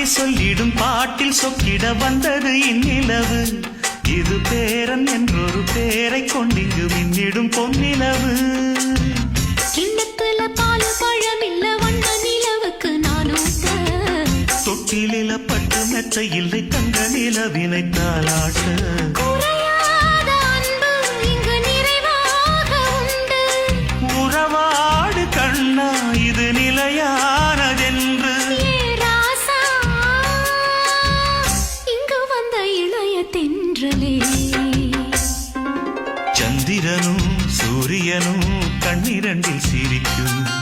சொல்லிடும் பாட்டில் சொக்கிட வந்தது இந்நிலவு. இது பேரன் என்றொரு பேரை கொண்டிங்கு மின்னிடும் பொன்னிலவு. கிண்ணத்துல பால் பழமில்ல வண்ண நிலவுக்கு நானும் தொட்டிலில பட்டு மெத்த இல்லை தங்க நிலவினை தாளாட்ட. குறையாத அன்பு இங்கு நிறைவாக உண்டு. உறவாடு கண்ணா இது நிலையானதென்று. ஏ ராசா இங்கு வந்த இளைய தென்றலே. சந்திரனும் சூரியனும் கண்ணிரண்டில் சிரிக்கும்.